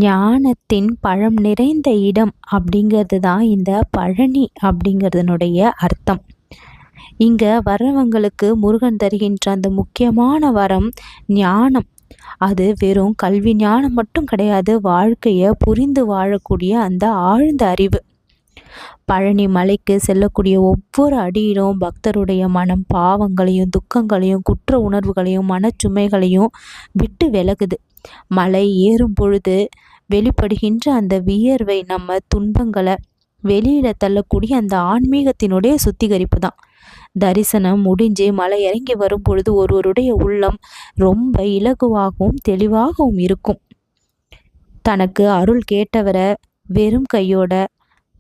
ஞானத்தின் பழம் நிறைந்த இடம் அப்படிங்கிறது தான் இந்த பழனி அப்படிங்கிறதுனுடைய அர்த்தம். இங்க வர்றவங்களுக்கு முருகன் தருகின்ற அந்த முக்கியமான வரம் ஞானம். அது வெறும் கல்வி ஞானம் மட்டும் கிடையாது, வாழ்க்கையை புரிந்து வாழக்கூடிய அந்த ஆழ்ந்த அறிவு. பழனி மலைக்கு செல்லக்கூடிய ஒவ்வொரு அடியிலும் பக்தருடைய மனம் பாவங்களையும் துக்கங்களையும் குற்ற உணர்வுகளையும் மனச்சுமைகளையும் விட்டு விலகுது. மலை ஏறும் பொழுது வெளிப்படுகின்ற அந்த வியர்வை நம்ம துன்பங்களை வெளியில தள்ளக்கூடிய அந்த ஆன்மீகத்தினுடைய சுத்திகரிப்பு தான். தரிசனம் முடிஞ்சு மலை இறங்கி வரும் பொழுது ஒருவருடைய உள்ளம் ரொம்ப இலகுவாகவும் தெளிவாகவும் இருக்கும். தனக்கு அருள் கேட்டவரை வெறும் கையோட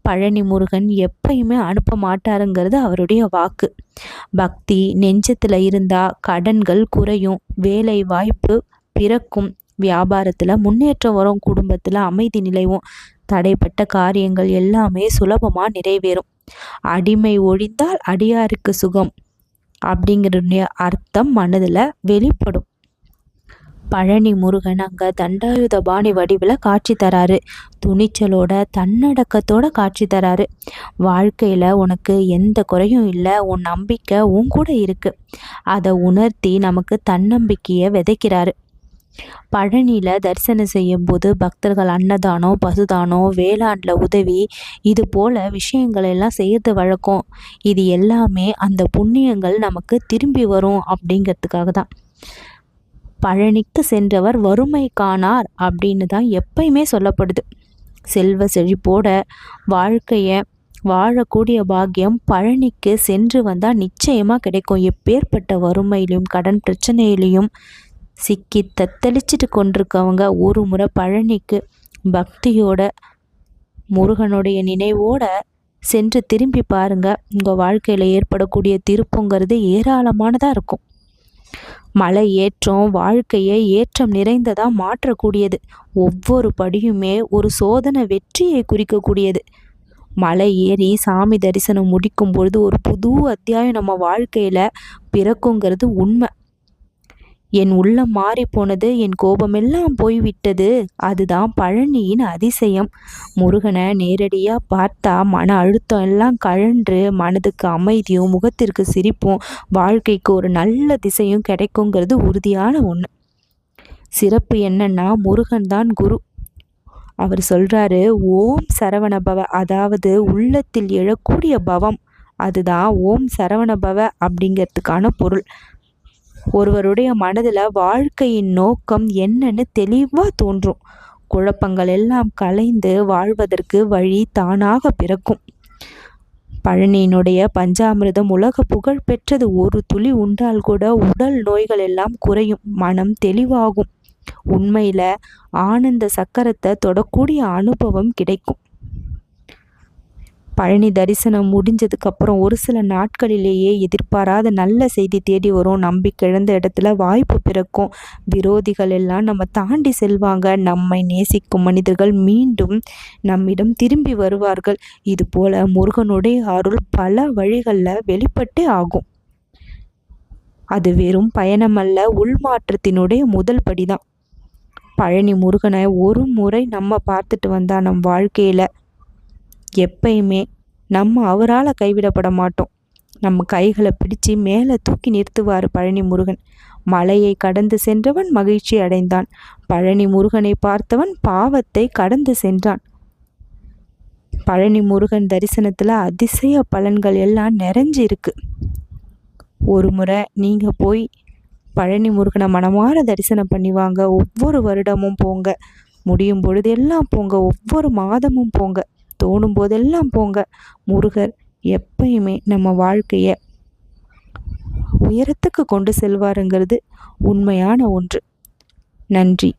பழனி முருகன் எப்பயுமே அனுப்ப மாட்டாருங்கிறது அவருடைய வாக்கு. பக்தி நெஞ்சத்துல இருந்தா கடன்கள் குறையும், வேலை வாய்ப்பு பிறக்கும், வியாபாரத்துல முன்னேற்றம் வரும், குடும்பத்துல அமைதி நிலைவும், தடைப்பட்ட காரியங்கள் எல்லாமே சுலபமா நிறைவேறும். அடிமை ஒழிந்தால் அடியாருக்கு சுகம் அப்படிங்கிற அர்த்தம் மனதுல வெளிப்படும். பழனி முருகன் அங்க தண்டாயுதபாணி வடிவில் காட்சி தராரு. துணிச்சலோட தன்னடக்கத்தோட காட்சி தராரு. வாழ்க்கையில உனக்கு எந்த குறையும் இல்லை, உன் நம்பிக்கை உன் கூட இருக்கு. அதை உணர்த்தி நமக்கு தன்னம்பிக்கையை விதைக்கிறாரு. பழனியில தரிசனம் செய்யும் போது பக்தர்கள் அன்னதானம் பசுதானம் வேளாண்ல உதவி இது போல விஷயங்கள் எல்லாம் செய்யறது வழக்கம். இது எல்லாமே அந்த புண்ணியங்கள் நமக்கு திரும்பி வரும் அப்படிங்கிறதுக்காக தான். பழனிக்கு சென்றவர் வறுமை காணார் அப்படின்னு தான் எப்பயுமே சொல்லப்படுது. செல்வ செழிப்போட வாழ்க்கையை வாழக்கூடிய பாக்கியம் பழனிக்கு சென்று வந்தால் நிச்சயமாக கிடைக்கும். எப்பேற்பட்ட வறுமையிலையும் கடன் பிரச்சனையிலையும் சிக்கி தத்தளிச்சிட்டு கொண்டிருக்கவங்க ஒரு முறை பழனிக்கு பக்தியோட முருகனுடைய நினைவோட சென்று திரும்பி பாருங்க. உங்கள் வாழ்க்கையில் ஏற்படக்கூடிய திருப்பங்கிறது ஏராளமானதாக இருக்கும். மலை ஏற்றம் வாழ்க்கையை ஏற்றம் நிறைந்ததா மாற்றக்கூடியது. ஒவ்வொரு படியுமே ஒரு சோதனை வெற்றியை குறிக்கக்கூடியது. மலை ஏறி சாமி தரிசனம் முடிக்கும் பொழுது ஒரு புது அத்தியாயம் நம்ம வாழ்க்கையில பிறக்குங்கிறது உண்மை. என் உள்ளம் மாறி போனது, என் கோபமெல்லாம் போய்விட்டது, அதுதான் பழனியின் அதிசயம். முருகனை நேரடியாக பார்த்தா மன அழுத்தம் எல்லாம் கழன்று மனதுக்கு அமைதியும் முகத்திற்கு சிரிப்பும் வாழ்க்கைக்கு ஒரு நல்ல திசையும் கிடைக்குங்கிறது உறுதியான ஒன்று. சிறப்பு என்னன்னா முருகன் தான் குரு. அவர் சொல்றாரு ஓம் சரவணபவ, அதாவது உள்ளத்தில் எழக்கூடிய பவம், அதுதான் ஓம் சரவணபவ அப்படிங்கிறதுக்கான பொருள். ஒருவருடைய மனதில் வாழ்க்கையின் நோக்கம் என்னன்னு தெளிவாக தோன்றும். குழப்பங்கள் எல்லாம் கலைந்து வாழ்வதற்கு வழி தானாக பிறக்கும். பழனியினுடைய பஞ்சாமிர்தம் உலக புகழ் பெற்றது. ஒரு துளி உண்டால் கூட உடல் நோய்கள் எல்லாம் குறையும், மனம் தெளிவாகும். உண்மையில ஆனந்த சக்கரத்தை தொடக்கூடிய அனுபவம் கிடைக்கும். பழனி தரிசனம் முடிஞ்சதுக்கு அப்புறம் ஒரு சில நாட்களிலேயே எதிர்பாராத நல்ல செய்தி தேடி வரும். நம்பிக்கை இழந்த இடத்துல வாய்ப்பு பிறக்கும். விரோதிகள் எல்லாம் நம்ம தாண்டி செல்வாங்க. நம்மை நேசிக்கும் மனிதர்கள் மீண்டும் நம்மிடம் திரும்பி வருவார்கள். இது போல முருகனுடைய அருள் பல வழிகளில் வெளிப்பட்டே ஆகும். அது வெறும் பயணமல்ல, உள்மாற்றத்தினுடைய முதல் படிதான். பழனி முருகனை ஒரு முறை நம்ம பார்த்துட்டு வந்தா நம் வாழ்க்கையில எப்பயுமே நம்ம அவரால் கைவிடப்பட மாட்டோம். நம்ம கைகளை பிடிச்சு மேலே தூக்கி நிறுத்துவார் பழனி முருகன். மலையை கடந்து சென்றவன் மகிழ்ச்சி அடைந்தான். பழனி முருகனை பார்த்தவன் பாவத்தை கடந்து சென்றான். பழனி முருகன் தரிசனத்தில் அதிசய பலன்கள் எல்லாம் நிறைஞ்சு இருக்கு. ஒரு முறை நீங்கள் போய் பழனி முருகனை மனமார தரிசனம் பண்ணிவாங்க. ஒவ்வொரு வருடமும் போங்க, முடியும் பொழுது எல்லாம் போங்க, ஒவ்வொரு மாதமும் போங்க, தோணும் போதெல்லாம் போங்க. முருகர் எப்பயுமே நம்ம வாழ்க்கையை உயரத்துக்கு கொண்டு செல்வாருங்கிறது உண்மையான ஒன்று. நன்றி.